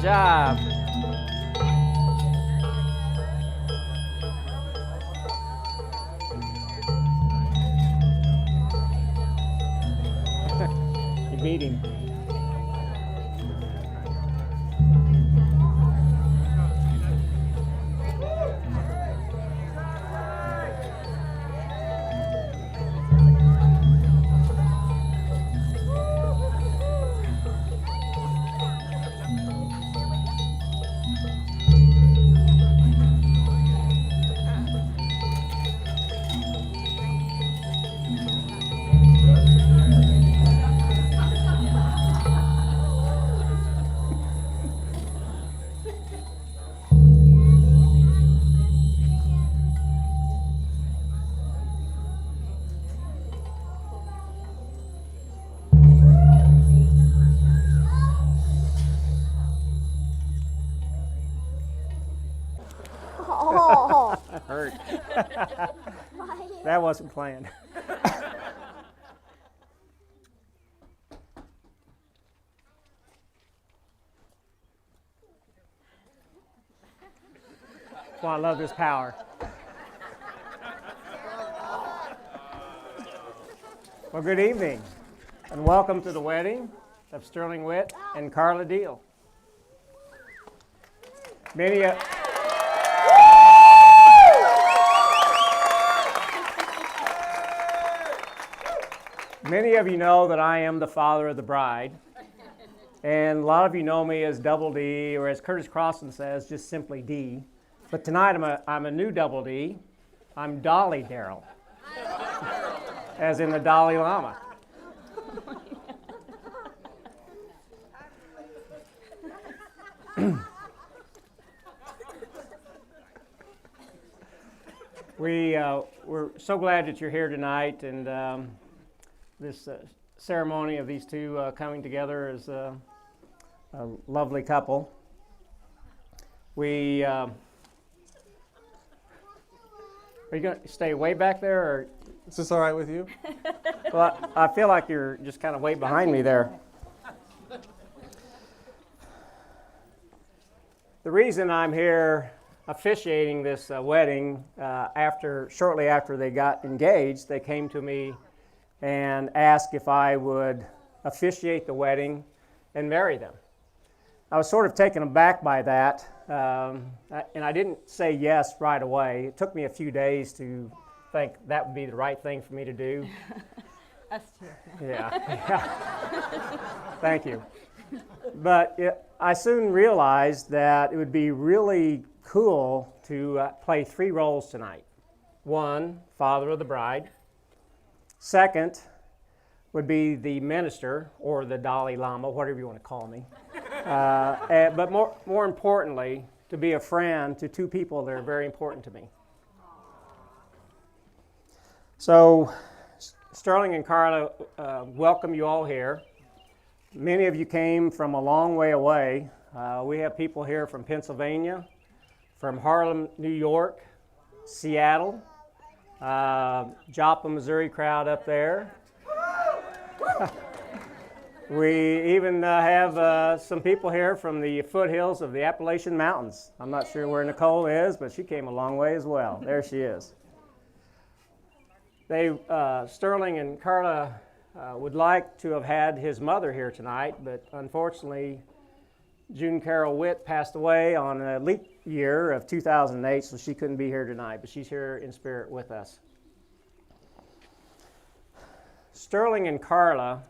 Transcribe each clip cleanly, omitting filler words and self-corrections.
job. You beat him. Oh. That hurt. That wasn't planned. Well, I love this power. Well, good evening, and welcome to the wedding of Sterling Witt and Karla Deal. Many of you know that I am the father of the bride, and a lot of you know me as Double D, or as Curtis Crossan says, just simply D. But tonight I'm a new Double D. I'm Dolly Darrell, as in the Dalai Lama. We're so glad that you're here tonight, and this ceremony of these two coming together is a lovely couple. Are you going to stay way back there, or? Is this all right with you? Well, I feel like you're just kind of way behind me there. The reason I'm here officiating this wedding, shortly after they got engaged, they came to me and asked if I would officiate the wedding and marry them. I was sort of taken aback by that, and I didn't say yes right away. It took me a few days to think that would be the right thing for me to do. Us too. Yeah. Thank you. But I soon realized that it would be really cool to play three roles tonight. One, father of the bride. Second would be the minister, or the Dalai Lama, whatever you want to call me. But more importantly, to be a friend to two people that are very important to me. So, Sterling and Karla, welcome you all here. Many of you came from a long way away. We have people here from Pennsylvania, from Harlem, New York, Seattle, Joplin, Missouri crowd up there. We even have some people here from the foothills of the Appalachian Mountains. I'm not sure where Nicole is, but she came a long way as well. There she is. Sterling and Karla would like to have had his mother here tonight, but unfortunately, June Carol Witt passed away on a leap year of 2008, so she couldn't be here tonight, but she's here in spirit with us. Sterling and Karla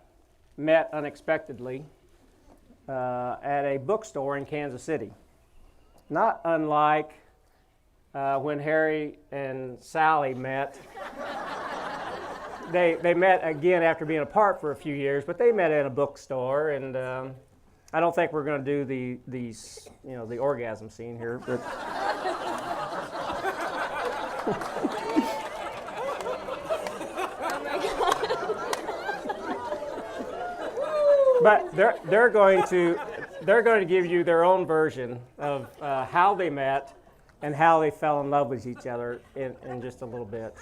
met unexpectedly at a bookstore in Kansas City. Not unlike when Harry and Sally met. They met again after being apart for a few years, but they met at a bookstore, and I don't think we're going to do the orgasm scene here, but but they're going to give you their own version of how they met and how they fell in love with each other in just a little bit.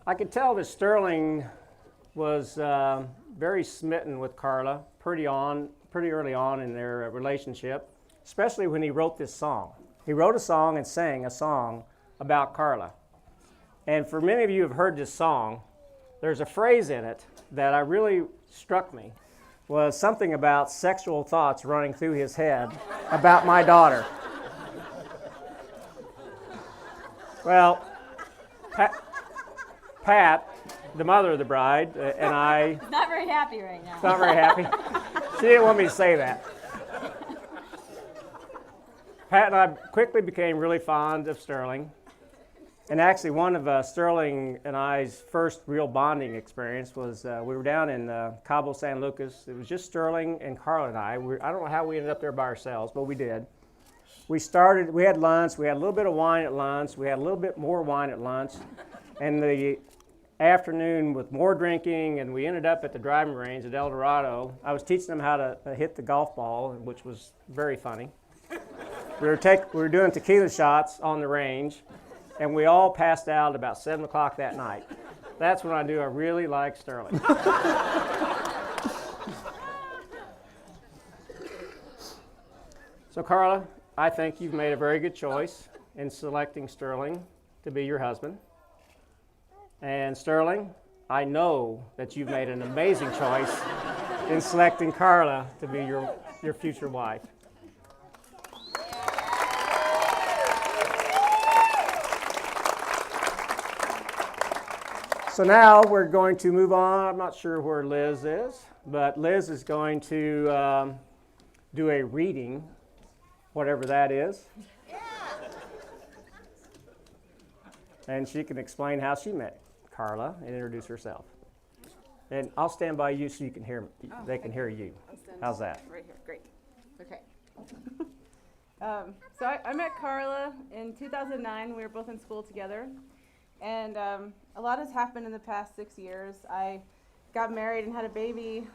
I could tell that Sterling was very smitten with Karla pretty early on in their relationship, especially when he wrote this song. He wrote a song and sang a song about Karla. And for many of you who have heard this song, there's a phrase in it that really struck me, was something about sexual thoughts running through his head about my daughter. Well, Pat, the mother of the bride, and I... He's not very happy right now. Not very happy. She didn't want me to say that. Pat and I quickly became really fond of Sterling. And actually, one of Sterling and I's first real bonding experience was we were down in Cabo San Lucas. It was just Sterling and Karla and I. I don't know how we ended up there by ourselves, but we did. We had lunch. We had a little bit of wine at lunch. We had a little bit more wine at lunch. And the afternoon with more drinking, and we ended up at the driving range at El Dorado. I was teaching them how to hit the golf ball, which was very funny. We were doing tequila shots on the range, and we all passed out about 7 o'clock that night. That's when I knew I really liked Sterling. So Karla, I think you've made a very good choice in selecting Sterling to be your husband. And Sterling, I know that you've made an amazing choice in selecting Karla to be your future wife. So now we're going to move on. I'm not sure where Liz is, but Liz is going to do a reading, whatever that is. Yeah. And she can explain how she met Karla and introduce herself. And I'll stand by you so you can hear me. They can hear you. How's that? Right here. Great. Okay. So I met Karla in 2009. We were both in school together. And a lot has happened in the past 6 years. I got married and had a baby.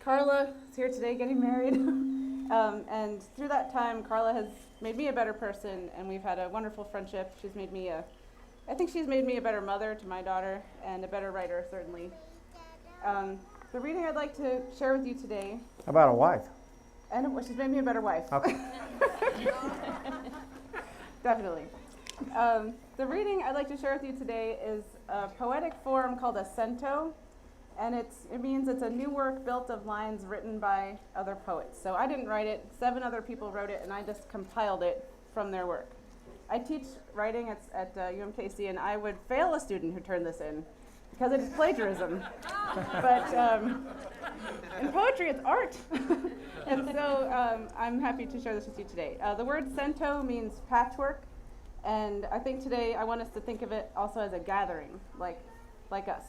Karla is here today getting married. And through that time, Karla has made me a better person, and we've had a wonderful friendship. I think she's made me a better mother to my daughter and a better writer, certainly. The reading I'd like to share with you today. How about a wife? And she's made me a better wife. Okay. Definitely. The reading I'd like to share with you today is a poetic form called a cento, and it means it's a new work built of lines written by other poets. So I didn't write it, 7 other people wrote it, and I just compiled it from their work. I teach writing at UMKC, and I would fail a student who turned this in because it is plagiarism. But in poetry, it's art. And so I'm happy to share this with you today. The word cento means patchwork. And I think today I want us to think of it also as a gathering, like us.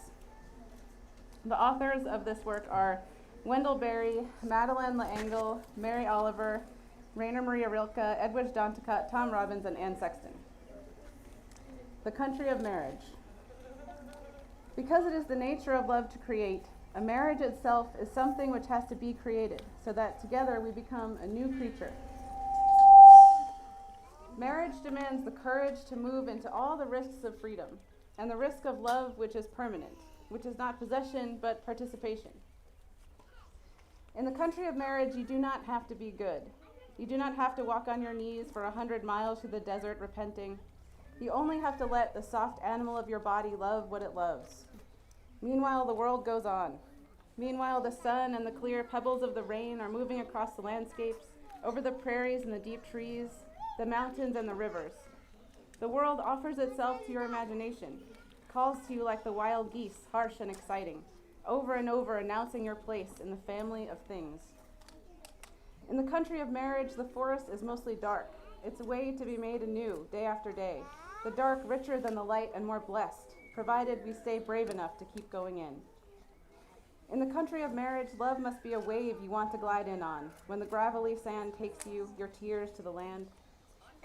The authors of this work are Wendell Berry, Madeleine LaEngle, Mary Oliver, Rainer Maria Rilke, Edwidge Danticat, Tom Robbins, and Anne Sexton. The country of marriage. Because it is the nature of love to create, a marriage itself is something which has to be created, so that together we become a new creature. Marriage demands the courage to move into all the risks of freedom, and the risk of love which is permanent, which is not possession but participation. In the country of marriage, you do not have to be good. You do not have to walk on your knees for 100 miles through the desert repenting. You only have to let the soft animal of your body love what it loves. Meanwhile, the world goes on. Meanwhile, the sun and the clear pebbles of the rain are moving across the landscapes, over the prairies and the deep trees, the mountains and the rivers. The world offers itself to your imagination, calls to you like the wild geese, harsh and exciting, over and over announcing your place in the family of things. In the country of marriage, the forest is mostly dark, its way to be made anew day after day, the dark richer than the light and more blessed, provided we stay brave enough to keep going in. In the country of marriage, love must be a wave you want to glide in on, when the gravelly sand takes you, your tears, to the land.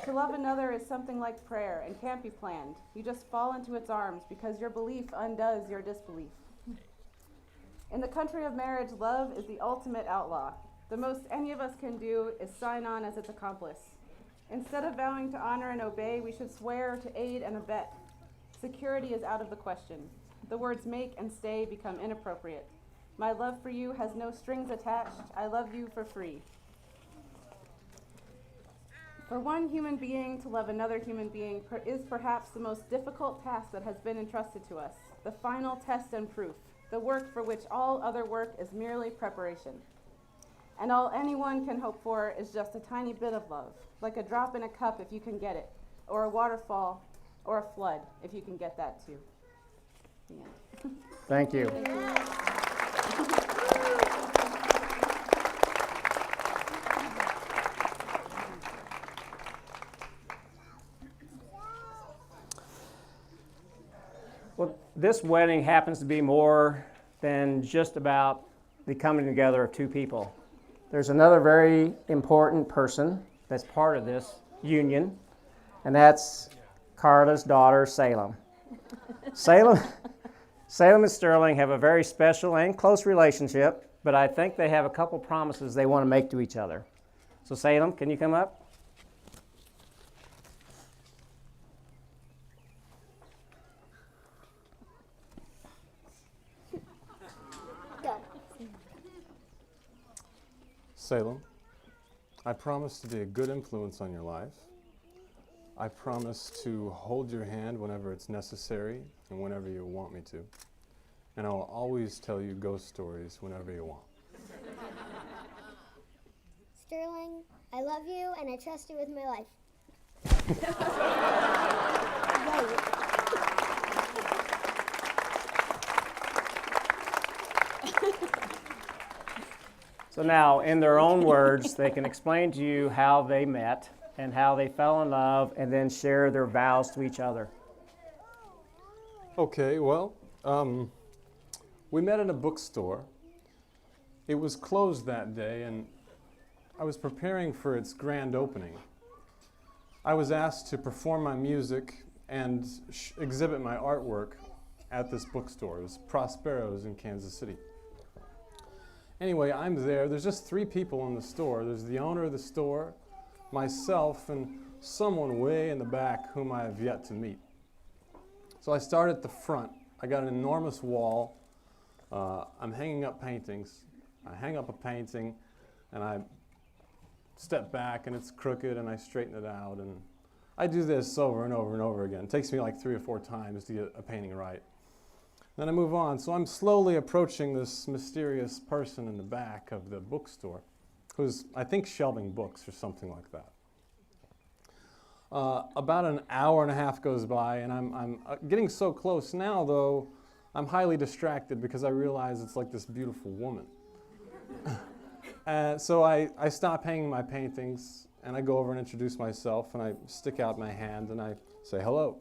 To love another is something like prayer and can't be planned. You just fall into its arms because your belief undoes your disbelief. In the country of marriage, love is the ultimate outlaw. The most any of us can do is sign on as its accomplice. Instead of vowing to honor and obey, we should swear to aid and abet. Security is out of the question. the words make and stay become inappropriate. My love for you has no strings attached. I love you for free. For one human being to love another human being is perhaps the most difficult task that has been entrusted to us, the final test and proof, the work for which all other work is merely preparation. And all anyone can hope for is just a tiny bit of love, like a drop in a cup if you can get it, or a waterfall, or a flood if you can get that too. The end. Thank you. Thank you. Well, this wedding happens to be more than just about the coming together of two people. There's another very important person that's part of this union, and that's Karla's daughter, Salem. Salem and Sterling have a very special and close relationship, but I think they have a couple promises they want to make to each other. So Salem, can you come up? Salem, I promise to be a good influence on your life. I promise to hold your hand whenever it's necessary and whenever you want me to. And I will always tell you ghost stories whenever you want. Sterling, I love you and I trust you with my life. So now, in their own words, they can explain to you how they met and how they fell in love and then share their vows to each other. Okay, well, we met in a bookstore. It was closed that day, and I was preparing for its grand opening. I was asked to perform my music and exhibit my artwork at this bookstore. It was Prospero's in Kansas City. Anyway, I'm there. There's just 3 people in the store. There's the owner of the store, myself, and someone way in the back whom I have yet to meet. So I start at the front. I got an enormous wall. I'm hanging up paintings. I hang up a painting, and I step back, and it's crooked, and I straighten it out. And I do this over and over and over again. It takes me like 3 or 4 times to get a painting right. Then I move on. So I'm slowly approaching this mysterious person in the back of the bookstore who's, I think, shelving books or something like that. About an hour and a half goes by, and I'm getting so close now, though, I'm highly distracted because I realize it's like this beautiful woman. So I stop hanging my paintings, and I go over and introduce myself, and I stick out my hand, and I say, "Hello,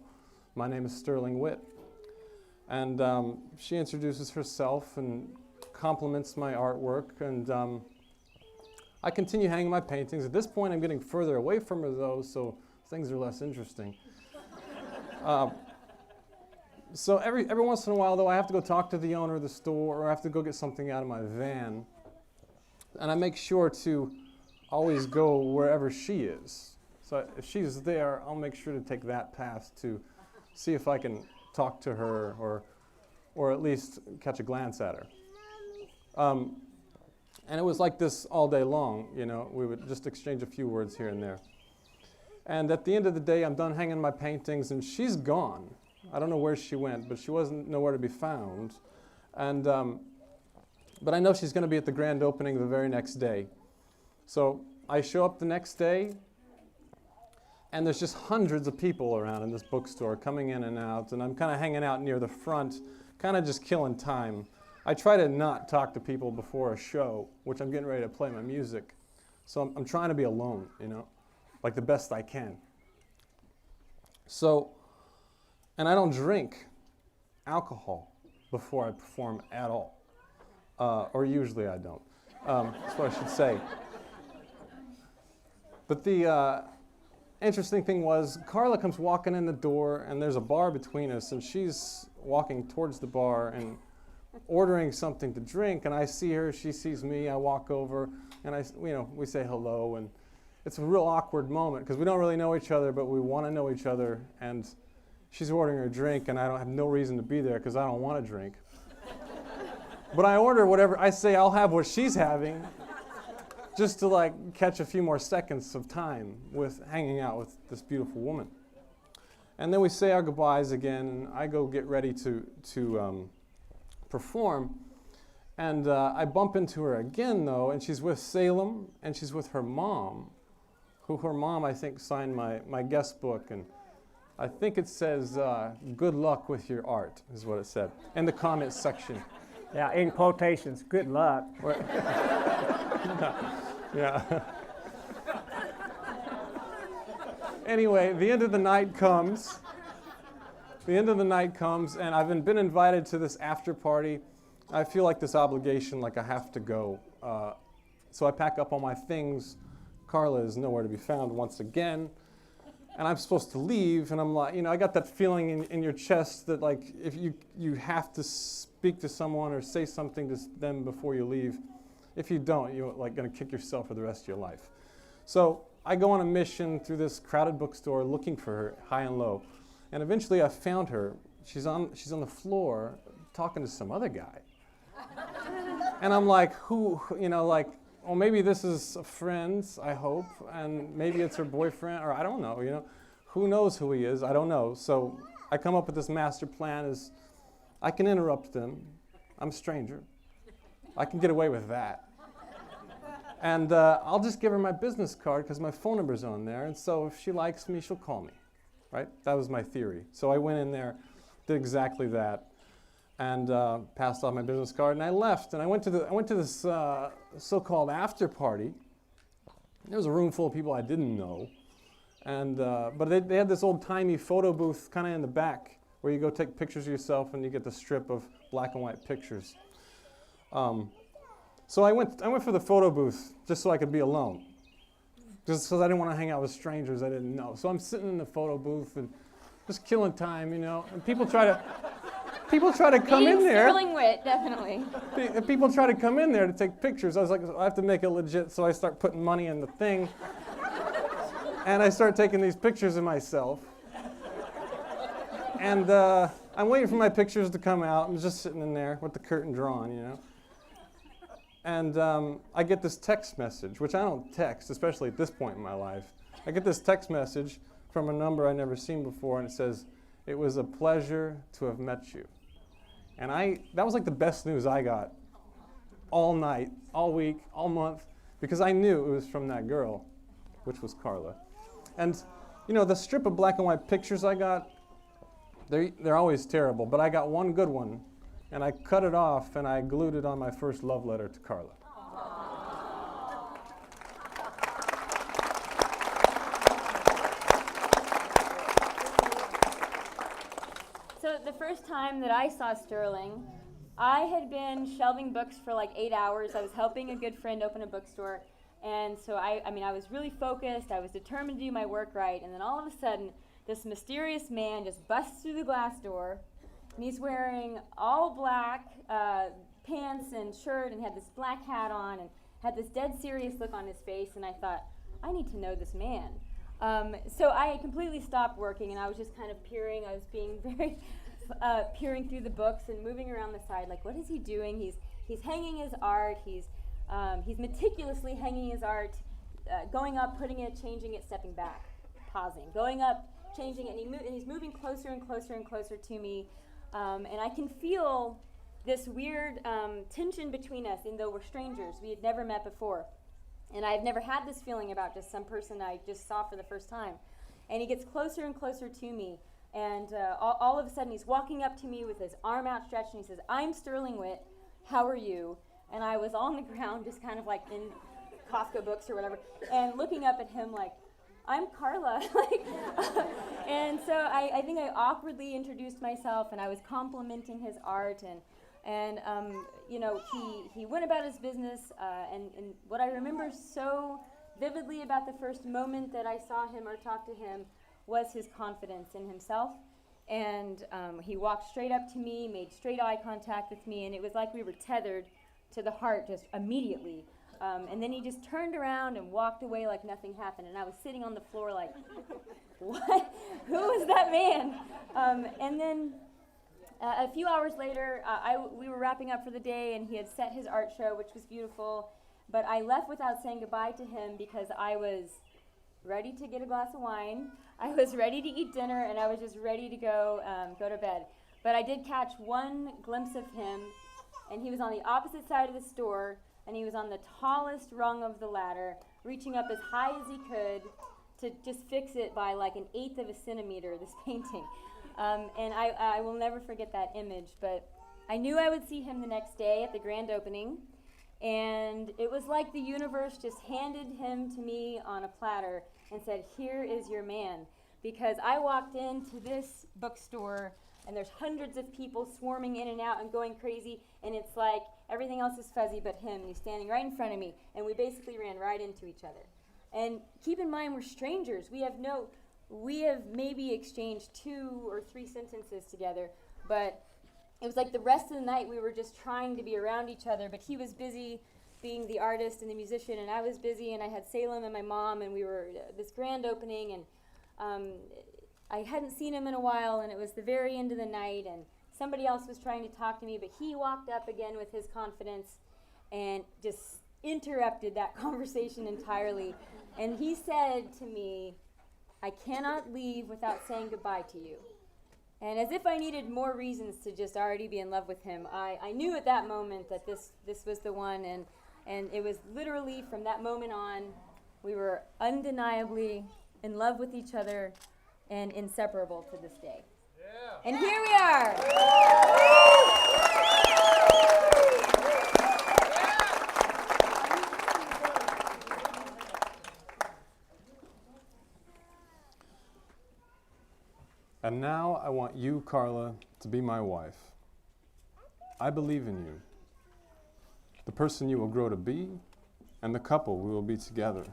my name is Sterling Witt." And she introduces herself and compliments my artwork, and I continue hanging my paintings. At this point, I'm getting further away from her, though, so things are less interesting. So every once in a while, though, I have to go talk to the owner of the store, or I have to go get something out of my van, and I make sure to always go wherever she is. So if she's there, I'll make sure to take that path to see if I can talk to her, or at least catch a glance at her. And it was like this all day long, you know. We would just exchange a few words here and there. And at the end of the day, I'm done hanging my paintings, and she's gone. I don't know where she went, but she wasn't nowhere to be found. And but I know she's going to be at the grand opening the very next day. So I show up the next day, and there's just hundreds of people around in this bookstore coming in and out, and I'm kind of hanging out near the front, kind of just killing time. I try to not talk to people before a show, which I'm getting ready to play my music. So I'm trying to be alone, you know, like the best I can. So, and I don't drink alcohol before I perform at all, or usually I don't. That's what I should say. But the interesting thing was, Karla comes walking in the door, and there's a bar between us, and she's walking towards the bar and ordering something to drink, and I see her, she sees me, I walk over, and we say hello, and it's a real awkward moment because we don't really know each other, but we want to know each other, and she's ordering her drink, and I don't have no reason to be there because I don't want to drink. But I order whatever, I say I'll have what she's having, just to like catch a few more seconds of time with hanging out with this beautiful woman. And then we say our goodbyes again, and I go get ready to perform. And I bump into her again, though, and she's with Salem, and she's with her mom, who her mom, I think, signed my guest book. And I think it says, good luck with your art, is what it said, in the comments section. Yeah, in quotations, good luck. Yeah. Anyway, the end of the night comes. And I've been invited to this after party. I feel like this obligation, like I have to go. So I pack up all my things. Karla is nowhere to be found once again. And I'm supposed to leave, and I'm like, I got that feeling in your chest that like if you have to speak to someone or say something to them before you leave. If you don't, you're like going to kick yourself for the rest of your life. So I go on a mission through this crowded bookstore looking for her high and low. And eventually I found her. She's on the floor talking to some other guy. And I'm like, well, maybe this is a friend, I hope, and maybe it's her boyfriend, or I don't know, Who knows who he is? I don't know. So I come up with this master plan is I can interrupt them. I'm a stranger. I can get away with that. And I'll just give her my business card because my phone number's on there, and so if she likes me, she'll call me, right? That was my theory. So I went in there, did exactly that, and passed off my business card, and I left, and I went to this so-called after party. There was a room full of people I didn't know, and but they had this old-timey photo booth kind of in the back where you go take pictures of yourself, and you get the strip of black and white pictures. So I went for the photo booth just so I could be alone, just because I didn't want to hang out with strangers I didn't know. So I'm sitting in the photo booth and just killing time, and people try to come in there. Sterling wit, definitely. People try to come in there to take pictures. I was like, I have to make it legit, so I start putting money in the thing. And I start taking these pictures of myself. And I'm waiting for my pictures to come out. I'm just sitting in there with the curtain drawn, And I get this text message, which I don't text, especially at this point in my life. I get this text message from a number I'd never seen before, and it says, "It was a pleasure to have met you." And that was like the best news I got all night, all week, all month, because I knew it was from that girl, which was Karla. And, the strip of black and white pictures I got, they're always terrible, but I got one good one, and I cut it off, and I glued it on my first love letter to Karla. So the first time that I saw Sterling, I had been shelving books for like 8 hours. I was helping a good friend open a bookstore. And so I was really focused. I was determined to do my work right. And then all of a sudden, this mysterious man just busts through the glass door. And he's wearing all black pants and shirt and had this black hat on and had this dead serious look on his face. And I thought, I need to know this man. So I had completely stopped working, and I was just kind of peering. I was being very peering through the books and moving around the side, like, what is he doing? He's hanging his art. He's meticulously hanging his art, going up, putting it, changing it, stepping back, pausing, going up, changing it, and he's moving closer and closer and closer to me, and I can feel this weird tension between us, even though we're strangers. We had never met before. And I've never had this feeling about just some person I just saw for the first time. And he gets closer and closer to me. And all of a sudden, he's walking up to me with his arm outstretched, and he says, "I'm Sterling Witt. How are you?" And I was on the ground, just kind of like in Costco books or whatever, and looking up at him like, "I'm Karla." And so I think I awkwardly introduced myself, and I was complimenting his art, and he went about his business, and what I remember so vividly about the first moment that I saw him or talked to him was his confidence in himself. And he walked straight up to me, made straight eye contact with me, and it was like we were tethered to the heart just immediately. And then he just turned around and walked away like nothing happened. And I was sitting on the floor like, what? Who is that man? And then a few hours later, we were wrapping up for the day, and he had set his art show, which was beautiful. But I left without saying goodbye to him because I was ready to get a glass of wine. I was ready to eat dinner, and I was just ready to go to bed. But I did catch one glimpse of him, and he was on the opposite side of the store, and he was on the tallest rung of the ladder, reaching up as high as he could to just fix it by like 1/8 of a centimeter, this painting. And I will never forget that image, but I knew I would see him the next day at the grand opening, and it was like the universe just handed him to me on a platter and said, here is your man. Because I walked into this bookstore, and there's hundreds of people swarming in and out and going crazy, and it's like everything else is fuzzy but him, and he's standing right in front of me, and we basically ran right into each other. And keep in mind, we're strangers. We have maybe exchanged 2 or 3 sentences together, but it was like the rest of the night we were just trying to be around each other, but he was busy being the artist and the musician, and I was busy, and I had Salem and my mom, and we were this grand opening, and I hadn't seen him in a while, and it was the very end of the night, and somebody else was trying to talk to me, but he walked up again with his confidence and just interrupted that conversation entirely. And he said to me, I cannot leave without saying goodbye to you. And as if I needed more reasons to just already be in love with him, I knew at that moment that this was the one, and it was literally from that moment on, we were undeniably in love with each other and inseparable to this day. Yeah. And here we are. And now I want you, Karla, to be my wife. I believe in you, the person you will grow to be, and the couple we will be together.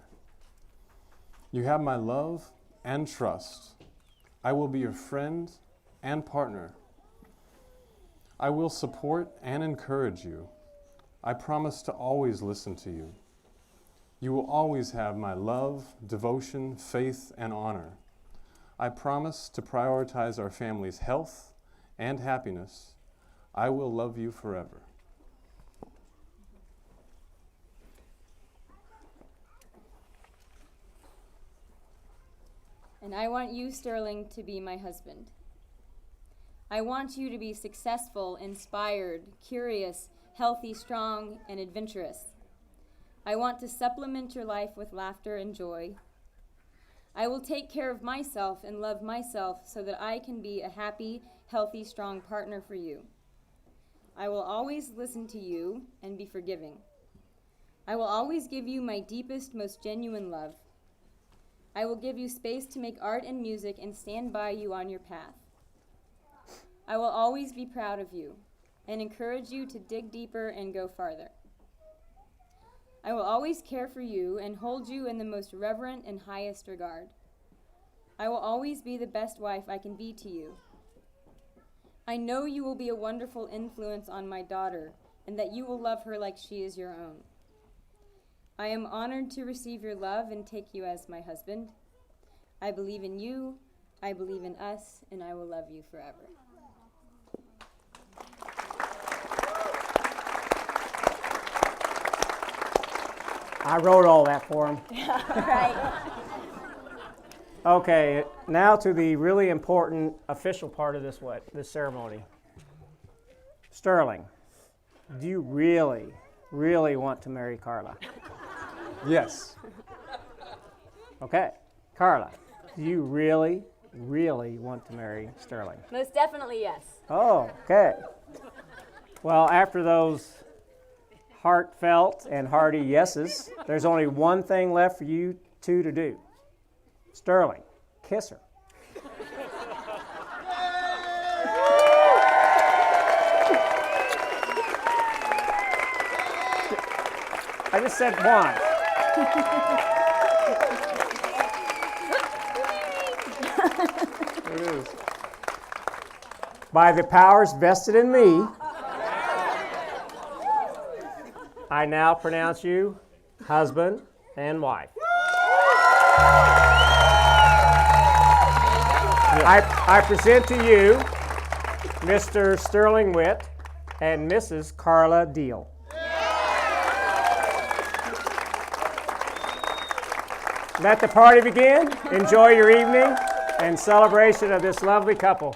You have my love and trust. I will be your friend and partner. I will support and encourage you. I promise to always listen to you. You will always have my love, devotion, faith, and honor. I promise to prioritize our family's health and happiness. I will love you forever. And I want you, Sterling, to be my husband. I want you to be successful, inspired, curious, healthy, strong, and adventurous. I want to supplement your life with laughter and joy. I will take care of myself and love myself so that I can be a happy, healthy, strong partner for you. I will always listen to you and be forgiving. I will always give you my deepest, most genuine love. I will give you space to make art and music and stand by you on your path. I will always be proud of you and encourage you to dig deeper and go farther. I will always care for you and hold you in the most reverent and highest regard. I will always be the best wife I can be to you. I know you will be a wonderful influence on my daughter and that you will love her like she is your own. I am honored to receive your love and take you as my husband. I believe in you, I believe in us, and I will love you forever. I wrote all that for him. Right. Okay, now to the really important official part of this ceremony. Sterling, do you really, really want to marry Karla? Yes. Okay, Karla, do you really, really want to marry Sterling? Most definitely yes. Oh, okay. Well, after those heartfelt and hearty yeses, there's only one thing left for you two to do. Sterling, kiss her. I just said one. There it is. By the powers vested in me, I now pronounce you husband and wife. I present to you Mr. Sterling Witt and Mrs. Karla Deal. Let the party begin. Enjoy your evening and celebration of this lovely couple.